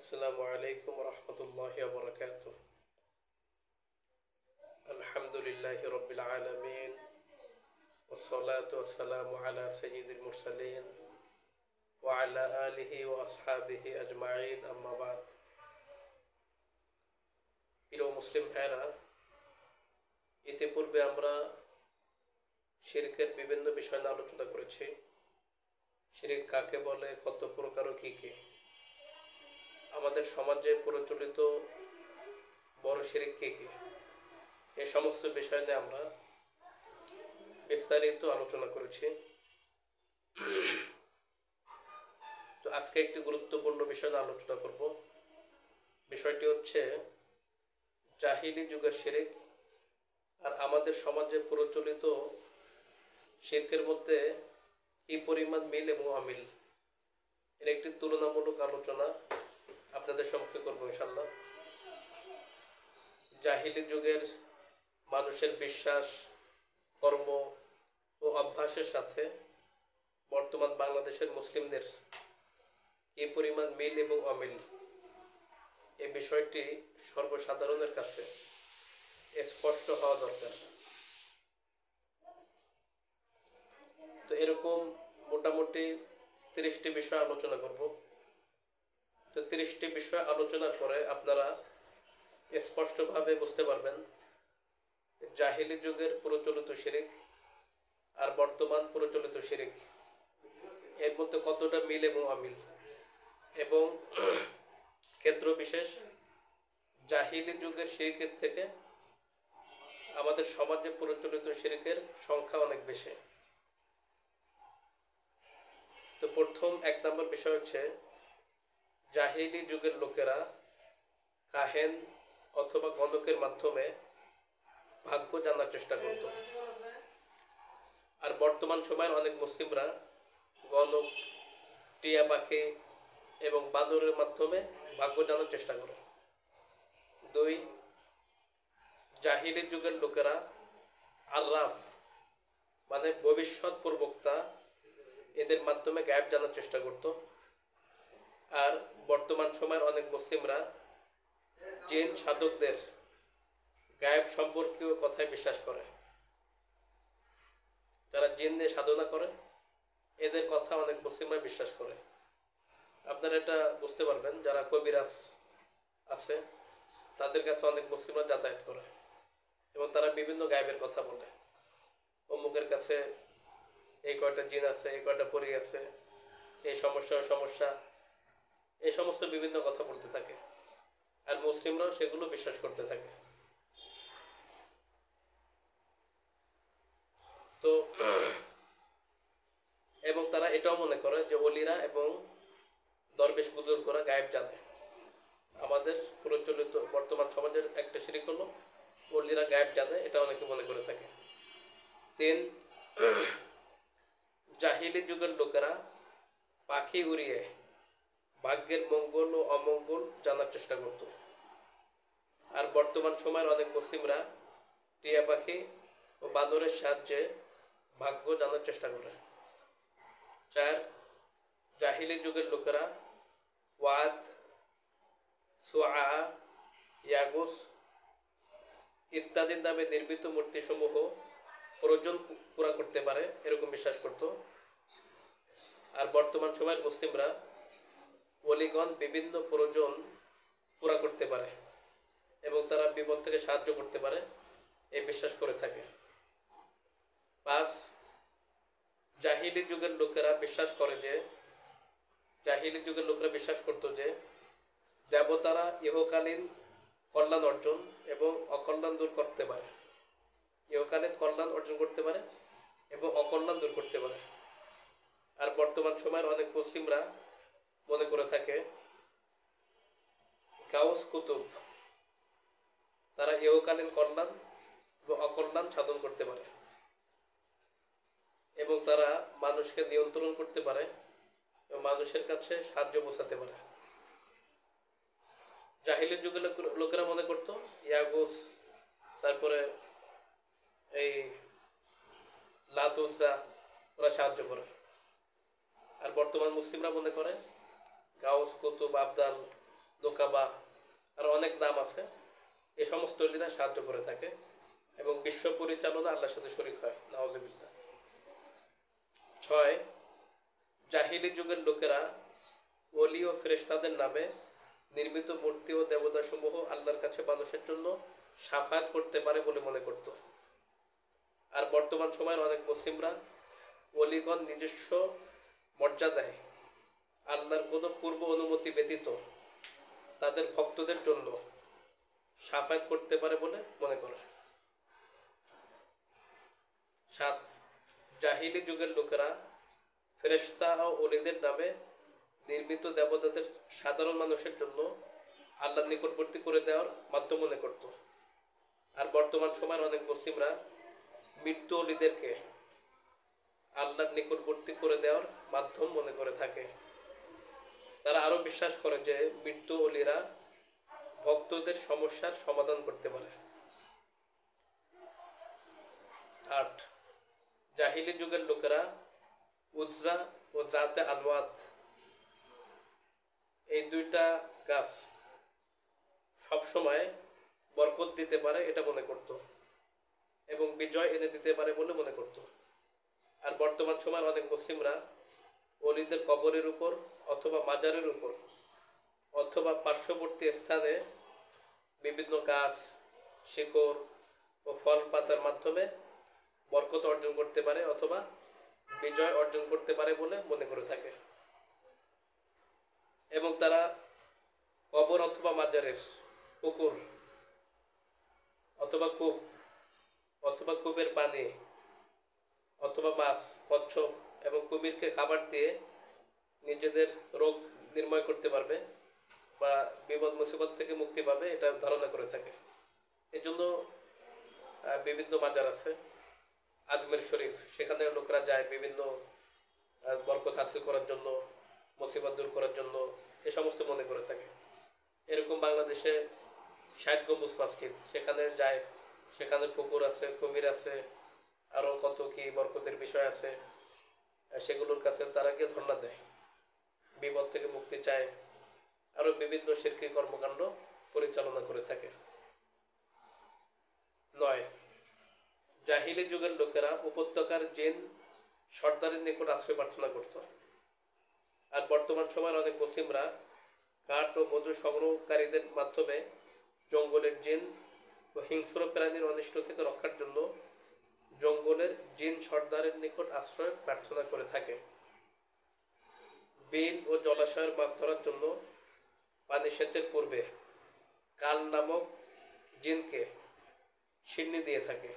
আসসালামু আলাইকুম রহমতুল্লাহি ওয়া বারাকাতুহু। আলহামদুলিল্লাহি রাব্বিল আলামিন ওয়াসসালাতু ওয়াসসালামু আলা সাইয়্যিদিল মুরসালিন ওয়া আলা আলিহি ওয়া আসহাবিহি আজমাইন, আম্মা বাদ। প্রিয় মুসলিম ভাইরা, ইতিপূর্বে আমরা শিরকের বিভিন্ন বিষয় নিয়ে আলোচনা করেছি। শিরক কাকে বলে, কত প্রকার ও কি কি। আমাদের সমাজে প্রচলিত বড় শিরক কি কি, এই সমস্ত বিষয় নিয়ে আমরা বিস্তারিত আলোচনা করেছি। তো আজকে একটি গুরুত্বপূর্ণ বিষয় নিয়ে আলোচনা করব। বিষয়টি হচ্ছে জাহিলি যুগের শিরক আর আমাদের সমাজে প্রচলিত শিরকের মধ্যে কি পরিমাণ মিল এবং অমিল, এর একটি তুলনামূলক আলোচনা আপনাদের সম্মুখে করবো ইনশাল্লাহ। জাহিলি যুগের মানুষের বিশ্বাস, কর্ম ও অভ্যাসের সাথে বর্তমান বাংলাদেশের মুসলিমদের কি পরিমাণ মিল এবং অমিল, এই বিষয়টি সর্বসাধারণের কাছে স্পষ্ট হওয়া দরকার। তো এরকম মোটামুটি 30টি বিষয় আলোচনা করব। তো 30টি বিষয় আলোচনার পরে আপনারা স্পষ্টভাবে বুঝতে পারবেন জাহিলি যুগের প্রচলিত শিরক আর বর্তমান প্রচলিত শিরক এর মধ্যে কতটা মিল এবং অমিল, এবং ক্ষেত্র বিশেষ জাহিলি যুগের শিরকের থেকে আমাদের সমাজে প্রচলিত শিরকের সংখ্যা অনেক বেশি। তো প্রথম 1 নম্বর বিষয় হচ্ছে জাহিলি যুগের লোকেরা কাহেন অথবা গণকের মাধ্যমে ভাগ্য জানার চেষ্টা করত। আর বর্তমান সময়ের অনেক মুসলিমরা গণক, টিয়া পাখি এবং বাদরের মাধ্যমে ভাগ্য জানার চেষ্টা করে। 2, জাহিলি যুগের লোকেরা আররাফ মানে ভবিষ্যৎ প্রবক্তা, এদের মাধ্যমে গায়েব জানার চেষ্টা করত। আর বর্তমান সময়ের অনেক মুসলিমরা জিন সাধকদের গায়েব সম্পর্কীয় কথায় বিশ্বাস করে। যারা জিন দিয়ে সাধনা করে এদের কথা অনেক মুসলিমরা বিশ্বাস করে। আপনারা এটা বুঝতে পারবেন, যারা কবিরাজ আছে তাদের কাছে অনেক মুসলিমরা যাতায়াত করে এবং তারা বিভিন্ন গায়েবের কথা বলে। অমুকের কাছে এই কয়টা জিন আছে, এই কয়টা পরী আছে, এই সমস্যা, এই সমস্ত বিভিন্ন কথা বলতে থাকে। আর মুসলিমরাও সেগুলো বিশ্বাস করতে থাকে। তো এবং তারা এটাও মনে করে যে অলিরা এবং দরবেশ বুজুর্গরা গায়েব জানে। আমাদের প্রচলিত বর্তমান সমাজের একটা শিরক হলো অলিরা গায়েব জানে, এটা অনেকে মনে করে থাকে। 3, জাহিলি যুগের লোকেরা পাখি উড়িয়ে ভাগ্যের মঙ্গল ও অমঙ্গল জানার চেষ্টা করত। আর বর্তমান সময়ের অনেক মুসলিমরা টিয়া পাখি ও বাদরের সাহায্যে ভাগ্য জানার চেষ্টা করে। 4, জাহিলি যুগের লোকেরা ওয়াদ, সুআ, ইয়াগুস ইত্যাদি নামে নির্মিত মূর্তিসমূহ প্রয়োজন পুরা করতে পারে এরকম বিশ্বাস করত। আর বর্তমান সময়ের মুসলিমরা ওলিগণ বিভিন্ন প্রয়োজন পুরা করতে পারে এবং তারা বিপদ থেকে সাহায্য করতে পারে এই বিশ্বাস করে থাকে। 5, জাহিলি যুগের লোকেরা বিশ্বাস করত যে দেবতারা ইহকালীন কল্যাণ অর্জন এবং অকল্যাণ দূর করতে পারে। ইহকালীন কল্যাণ অর্জন করতে পারে এবং অকল্যাণ দূর করতে পারে। আর বর্তমান সময়ের অনেক মুসলিমরা মনে করে থাকে গাউস কুতুব, তারা ইহকালীন কল্যাণ ও অকল্যাণ সাধন করতে পারে এবং তারা মানুষকে নিয়ন্ত্রণ করতে পারে এবং মানুষের কাছে সাহায্য পৌঁছাতে পারে। জাহিলি যুগের লোকেরা মনে করতো ইয়াগুস, তারপরে এই লাত উজ্জা, ওরা সাহায্য করে। আর বর্তমান মুসলিমরা মনে করে গাউস কুতুব আবদাল দোকাবা, আর অনেক নাম আছে। এই সমস্ত অলিরা সাহায্য করে থাকে এবং বিশ্ব পরিচালনা আল্লাহর সাথে শরীক হয়, নাউযুবিল্লাহ। 6, জাহিলি যুগের লোকেরা ওলি ও ফেরেশতাদের নামে নির্মিত মূর্তি ও দেবতাসমূহ আল্লাহর কাছে মানুষের জন্য সাফায়াত করতে পারে বলে মনে করত। আর বর্তমান সময়ের অনেক মুসলিমরা ওলিগণ নিজস্ব মর্যাদায় আল্লাহর কোনো পূর্ব অনুমতি ব্যতীত তাদের ভক্তদের জন্য সাফায়াত করতে পারে বলে মনে করে। 7, জাহিলি যুগের লোকেরা ফেরেশতা ও ওলিদের নামে নির্মিত দেবতাদের সাধারণ মানুষের জন্য আল্লাহর নিকটবর্তী করে দেওয়ার মাধ্যম মনে করত। আর বর্তমান সময়ের অনেক মুসলিমরা মৃত্যু ওলিদেরকে আল্লাহর নিকটবর্তী করে দেওয়ার মাধ্যম মনে করে থাকে। তারা আরো বিশ্বাস করে যে মৃত্যু ওলিরা ভক্তদের সমস্যার সমাধান করতে পারে। 8, জাহিলি যুগের লোকেরা উজ্জা ও জাতে আনওয়াত এই দুইটা গাছ সবসময় বরকত দিতে পারে এটা মনে করত এবং বিজয় এনে দিতে পারে বলে মনে করত। আর বর্তমান সময়ের অনেক মুসলিমরা ওলিদের কবরের উপর অথবা মাজারের উপর অথবা পার্শ্ববর্তী স্থানে বিভিন্ন গাছ, শিকড় ও ফল পাতার মাধ্যমে বরকত অর্জন করতে পারে অথবা বিজয় অর্জন করতে পারে বলে মনে করে থাকে। এবং তারা কবর অথবা মাজারের পুকুর অথবা কূপ অথবা কূপের পানি অথবা মাছ, কচ্ছপ এবং কুমিরকে খাবার দিয়ে নিজেদের রোগ নির্ময় করতে পারবে বা বিপদ মুসিবত থেকে মুক্তি পাবে এটা ধারণা করে থাকে। এই জন্য বিভিন্ন মাজার আছে, আজমের শরীফ, সেখানে লোকরা যায় বিভিন্ন বরকত হাসিল করার জন্য, মুসিবত দূর করার জন্য, এ সমস্ত মনে করে থাকে। এরকম বাংলাদেশে 60 গম্বুজ মসজিদ, সেখানে যায়, সেখানে পুকুর আছে, কুমির আছে, আরো কত কি বরকতের বিষয় আছে, সেগুলোর কাছে তারা গিয়ে ধর্ণা দেয়, বিপদ থেকে মুক্তি চায়, আরো বিভিন্ন শিরকি কর্মকাণ্ড পরিচালনা করে থাকে। 9, জাহিলি যুগের লোকেরা উপত্যকার জিন সর্দারের নিকট আশ্রয় প্রার্থনা করত। আর বর্তমান সময়ের অনেক মুসলিমরা কাঠ ও মধু সংগ্রহকারীদের মাধ্যমে জঙ্গলের জিন ও হিংস্র প্রাণীর অনিষ্ট থেকে রক্ষার জন্য জঙ্গলের জিন সর্দারের নিকট আশ্রয় প্রার্থনা করে থাকে। বিল ও জলাশয়ের মাছ ধরার জন্য পানি সেচের পূর্বে কাল নামক জিনকে সিন্নি দিয়ে থাকে,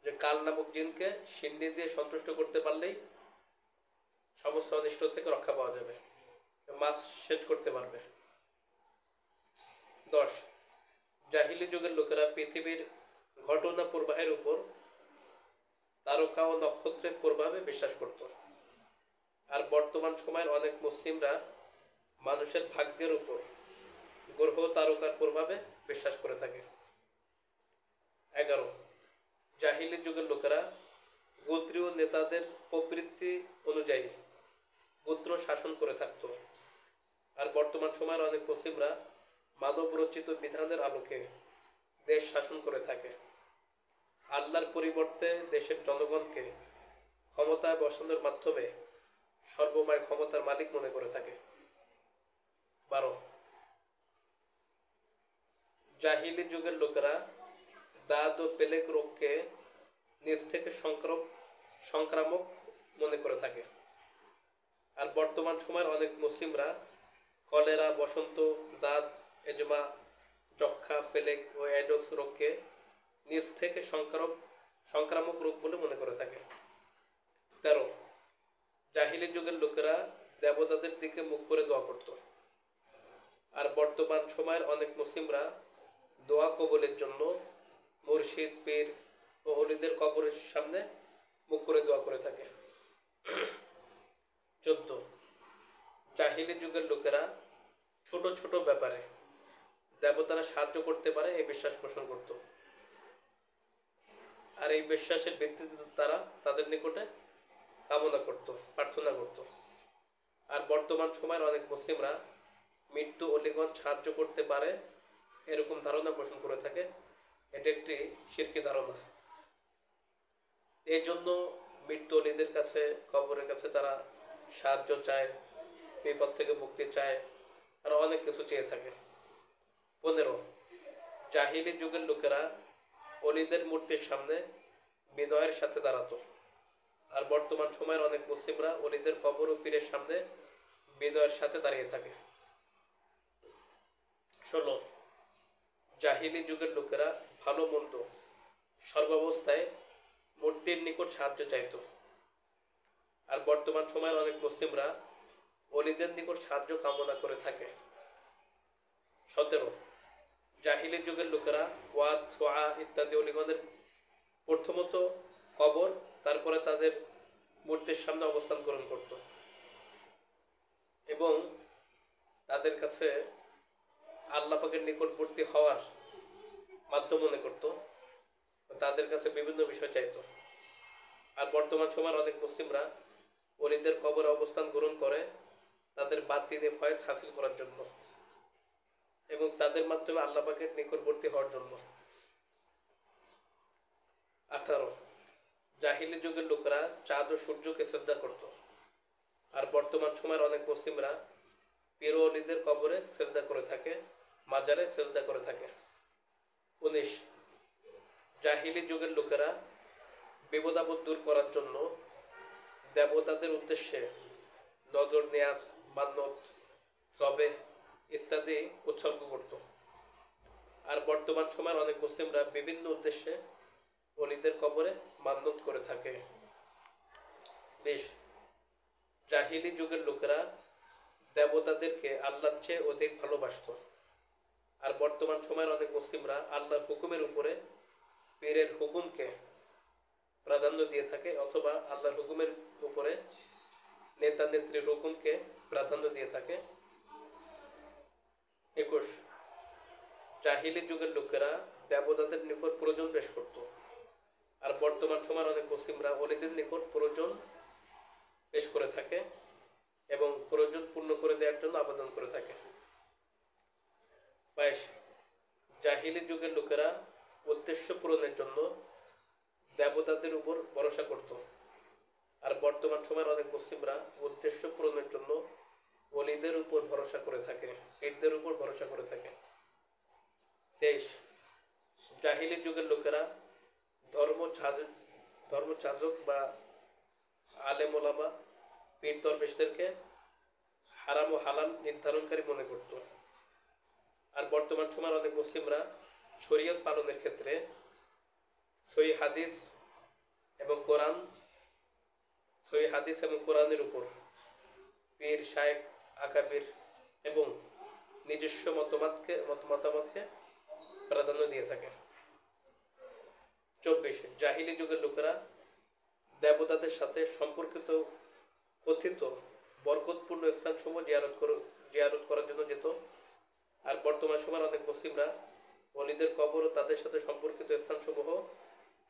যে কাল নামক জিনকে সিন্নি দিয়ে সন্তুষ্ট করতে পারলেই সমস্ত অনিষ্ট থেকে রক্ষা পাওয়া যাবে, মাছ সেচ করতে পারবে। 10, জাহিলি যুগের লোকেরা পৃথিবীর ঘটনা প্রবাহের উপর তারকা ও নক্ষত্রের প্রভাবে বিশ্বাস করত। আর বর্তমান সময়ের অনেক মুসলিমরা মানুষের ভাগ্যের উপর গ্রহ তারকার প্রভাবে বিশ্বাস করে থাকে। 11, জাহিলি যুগের লোকেরা গোত্রীয় নেতাদের প্রবৃত্তি অনুযায়ী গোত্র শাসন করে থাকত। আর বর্তমান সময়ের অনেক মুসলিমরা মানব রচিত বিধানের আলোকে দেশ শাসন করে থাকে। আল্লাহর পরিবর্তে দেশের জনগণকে ক্ষমতায় বসানোর মাধ্যমে সর্বময় ক্ষমতার মালিক মনে করে থাকে। 12, জাহিলি যুগের লোকেরা দাঁত ও পেলেক রোগকে নিজ থেকে সংক্রামক মনে করে থাকে। আর বর্তমান সময়ের অনেক মুসলিমরা কলেরা, বসন্ত, দাঁত, এজমা, যক্ষা, পেলেক ও অ্যাডস রোগকে নিজ থেকে সংক্রামক রোগ বলে মনে করে থাকে। 13, জাহিলি যুগের লোকেরা দেবতাদের দিকে মুখ করে দোয়া করত। আর বর্তমান সময়ের অনেক মুসলিমরা দোয়া কবুলের জন্য মুর্শিদ, পীর ও ওলিদের কবরের সামনে মুখ করে দোয়া করে থাকে। 14, জাহিলি যুগের লোকেরা ছোট ছোট ব্যাপারে দেবতারা সাহায্য করতে পারে এই বিশ্বাস পোষণ করত। আর এই বিশ্বাসের ভিত্তিতে তারা তাদের নিকটে কামনা করত, প্রার্থনা করত। আর বর্তমান সময়ের অনেক মুসলিমরা মৃত্যু অলিগণ সাহায্য করতে পারে এরকম ধারণা পোষণ করে থাকে। এটা একটি শিরকি ধারণা। এই জন্য মৃত্যু অলিদের কাছে, কবরের কাছে তারা সাহায্য চায়, বিপদ থেকে মুক্তি চায়, আর অনেক কিছু চেয়ে থাকে। 15, জাহিলি যুগের লোকেরা অলিদের মূর্তির সামনে বিনয়ের সাথে দাঁড়াতো, আর বর্তমান সময়ের অনেক মুসলিমরা অলিদের কবর ও পীরের সামনে বিনয়ের সাথে দাঁড়িয়ে থাকে। 16, জাহিলি যুগের লোকেরা ভালো মন্দ সর্বাবস্থায় মূর্তির নিকট সাহায্য চাইত, আর বর্তমান সময়ের অনেক মুসলিমরা অলিদের নিকট সাহায্য কামনা করে থাকে। 17, জাহিলি যুগের লোকেরা ওয়াদ, সোয়া ইত্যাদি অলিগণের প্রথমত কবর, তারপরে তাদের মূর্তির সামনে অবস্থান গ্রহণ করত এবং তাদের কাছে আল্লাহ পাকের নিকটবর্তী হওয়ার মাধ্যম মনে করত, তাদের কাছে বিভিন্ন বিষয় চাইত। আর বর্তমান সময়ের অনেক মুসলিমরা অলিদের কবরে অবস্থান গ্রহণ করে তাদের বাতিনে ফয়েজ হাসিল করার জন্য এবং তাদের মাধ্যমে আল্লাহ পাকের নিকটবর্তী হওয়ার জন্য। 18, জাহিলি যুগের লোকেরা চাঁদ ও সূর্যকে শ্রদ্ধা করত, আর বর্তমান সময়ের অনেক মুসলিমরা পীর ও অলিদের কবরে সেজদা করে থাকে, মাজারে সেজদা করে থাকে। 19, জাহিলি যুগের লোকেরা বিপদাপদ দূর করার জন্য দেবতাদের উদ্দেশ্যে নজর, নিয়াজ, মান্নত, জবে ইত্যাদি উৎসর্গ করত, আর বর্তমান সময়ের অনেক মুসলিমরা বিভিন্ন উদ্দেশ্যে অলিদের কবরে মান্নত করে থাকে। 20, জাহিলি যুগের লোকেরা দেবতাদেরকে আল্লাহর চেয়ে অধিক ভালোবাসত, আর বর্তমান সময়ের অনেক মুসলিমরা আল্লাহর হুকুমের উপরে পীরের হুকুমকে প্রাধান্য দিয়ে থাকে, অথবা আল্লাহর হুকুমের উপরে নেতা নেত্রীর হুকুমকে প্রাধান্য দিয়ে থাকে। 21, জাহিলি যুগের লোকেরা দেবতাদের নিকট প্রয়োজন পেশ করত, আর বর্তমান সময়ের অনেক মুসলিমরা অলিদের নিকট প্রয়োজন পেশ করে থাকে এবং প্রয়োজন পূর্ণ করে দেওয়ার জন্য আবেদন করে থাকে। 22, জাহিলি যুগের লোকেরা উদ্দেশ্য পূরণের জন্য দেবতাদের উপর ভরসা করত, আর বর্তমান সময়ের অনেক মুসলিমরা উদ্দেশ্য পূরণের জন্য অলিদের উপর ভরসা করে থাকে, পীরদের উপর ভরসা করে থাকে। 23, জাহিলি যুগের লোকেরা ধর্মযাজক বা আলেম ওলামা, পীর দরবেশদেরকে হারাম ও হালাল নির্ধারণকারী মনে করত, আর বর্তমান সময়ের অনেক মুসলিমরা শরীয়ত পালনের ক্ষেত্রে সহিহ হাদিস এবং কোরআনের উপর পীর, শায়েখ, আকাবির এবং নিজস্ব মতামতকে প্রাধান্য দিয়ে থাকে। 24, জাহিলি যুগের লোকেরা দেবতাদের সাথে সম্পর্কিত কথিত বরকতপূর্ণ স্থানসমূহ জিয়ারত করার জন্য যেত, আর বর্তমান সময়ের অনেক মুসলিমরা অলিদের কবর ও তাদের সাথে সম্পর্কিত স্থানসমূহ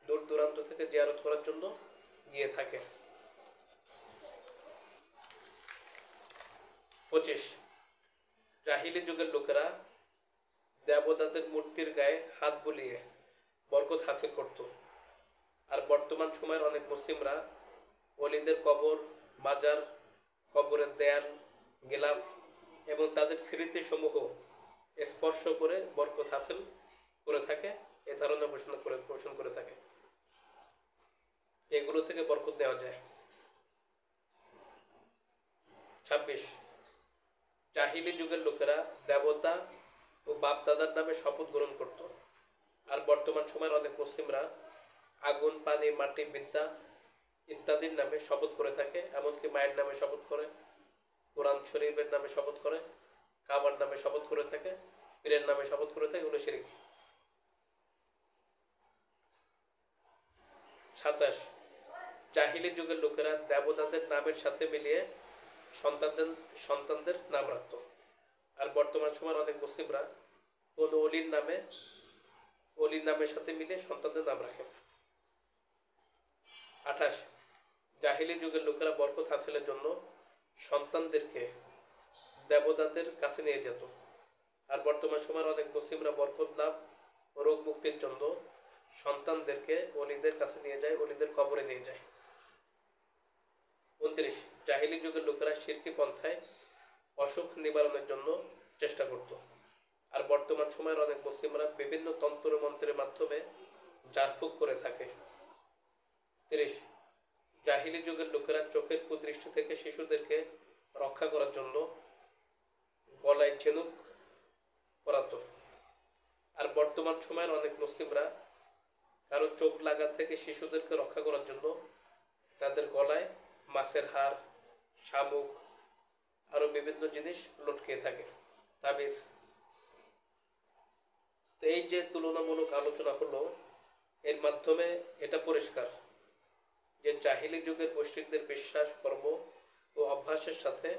দূর দূরান্ত থেকে জিয়ারত করার জন্য গিয়ে থাকে। 25, জাহিলি যুগের লোকেরা দেবতাদের মূর্তির গায়ে হাত বুলিয়ে বরকত হাসিল করত, আর বর্তমান সময়ের অনেক মুসলিমরা অলিদের কবর, মাজার, কবরের দেয়াল, গিলাফ এবং তাদের স্মৃতিসমূহ স্পর্শ করে বরকত হাসিল করে থাকে, এ ধারণা পোষণ করে থাকে। এগুলো থেকে বরকত দেওয়া যায়। 26, জাহিলি যুগের লোকেরা দেবতা ও বাপ দাদার নামে শপথ গ্রহণ করত, আর বর্তমান সময়ের অনেক মুসলিমরা আগুন, পানি, মাটি, বিদ্যা ইত্যাদির নামে শপথ করে থাকে, এমনকি মায়ের নামে শপথ করে, কোরআন শরীফের নামে শপথ করে, কাবার নামে শপথ করে থাকে, পীরের নামে শপথ করে থাকে, এগুলো শিরক। 27, জাহিলি যুগের লোকেরা দেবতাদের নামের সাথে মিলিয়ে সন্তানদের নাম রাখত, আর বর্তমান সময়ের অনেক মুসলিমরা কোন অলির নামের সাথে মিলিয়ে সন্তানদের নাম রাখে। 28, জাহিলি যুগের লোকেরা বরকত হাসিলের জন্য সন্তানদেরকে দেবতাদের কাছে নিয়ে যেত। আর বর্তমান সময়ের অনেক মুসলিমরা বরকত লাভ ও রোগ মুক্তির জন্য সন্তানদেরকে অলিদের কাছে নিয়ে যায়, অলিদের কবরে নিয়ে যায়। 29, জাহিলি যুগের লোকেরা শিরকি পন্থায় অসুখ নিবারণের জন্য চেষ্টা করত। আর বর্তমান সময়ের অনেক মুসলিমরা বিভিন্ন তন্ত্র মন্ত্রের মাধ্যমে ঝাড়ফুঁক করে থাকে। 30, জাহিলি যুগের লোকেরা চোখের কুদৃষ্টি থেকে শিশুদেরকে রক্ষা করার জন্য গলায় ঝিনুক পরাতো। আর বর্তমান সময়ের অনেক মুসলিমরা কারো চোখ লাগা থেকে শিশুদেরকে রক্ষা করার জন্য তাদের গলায় মাছের হাড়, শামুক, আরো বিভিন্ন জিনিস লটকিয়ে থাকে, তাবিজ। তো এই যে তুলনামূলক আলোচনা হলো, এর মাধ্যমে এটা পরিষ্কার যে জাহিলি যুগের মুশরিকদের বিশ্বাস, কর্ম ও অভ্যাসের সাথে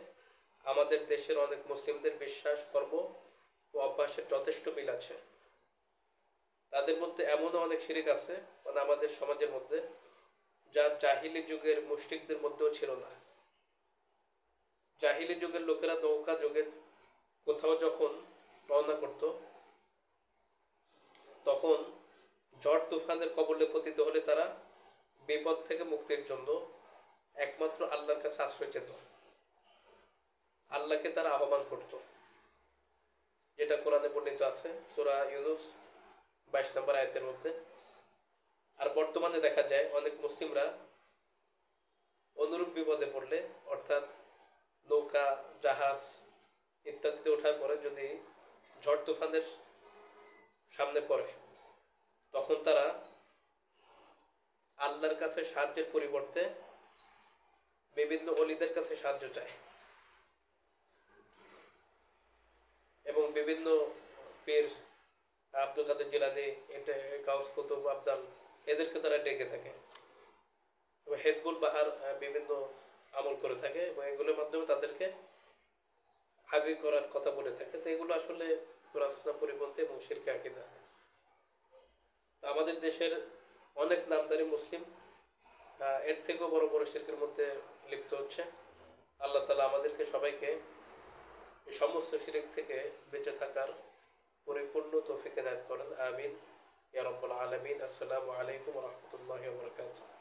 আমাদের দেশের অনেক মুসলিমদের বিশ্বাস, কর্ম ও অভ্যাসের যথেষ্ট মিল আছে। তাদের মধ্যে এমনও অনেক শিরিক আছে মানে আমাদের সমাজের মধ্যে, যা জাহিলি যুগের মুশরিকদের মধ্যেও ছিল না। জাহিলি যুগের লোকেরা নৌকা যুগে কোথাও যখন রওনা করত, তখন ঝড় তুফানের কবলে পতিত হলে তারা বিপদ থেকে মুক্তির জন্য একমাত্র আল্লাহর কাছে আশ্রয় চেত, আল্লাহকে তারা আহ্বান করত, যেটা কোরআনে বর্ণিত আছে সূরা ইউনূস 22 নম্বর আয়াতের মধ্যে। আর বর্তমানে দেখা যায় অনেক মুসলিমরা অনুরূপ বিপদে পড়লে, অর্থাৎ নৌকা, জাহাজ ইত্যাদিতে ওঠার পরে যদি ঝড় তুফানের সামনে পড়ে, তখন তারা আল্লাহর কাছে সাহায্যের পরিবর্তে বিভিন্ন অলিদের কাছে সাহায্য চায় এবং বিভিন্ন পীর, আব্দুল কাদের জিলানী, এটা গাউস কুতুব, আবদাল, এদেরকে তারা ডেকে থাকে। হেজবুল বাহার বিভিন্ন আমল করে থাকে এবং এগুলোর মাধ্যমে তাদেরকে হাজির করার কথা বলে থাকে। তো এগুলো আসলে কোরআন সুন্নাহ পরিপন্থী এবং শিরকে আকীদা। আমাদের দেশের অনেক নামধারী মুসলিম এর থেকেও বড় বড় শিরকের মধ্যে লিপ্ত হচ্ছে। আল্লাহ তাআলা আমাদেরকে সবাইকে এই সমস্ত শিরক থেকে বেঁচে থাকার পরিপূর্ণ তৌফিক এনায়েত করেন। আমিন ইয়া রাব্বাল আলামিন। আসসালামু আলাইকুম ওয়া রাহমাতুল্লাহি ওয়া বারাকাতুহু।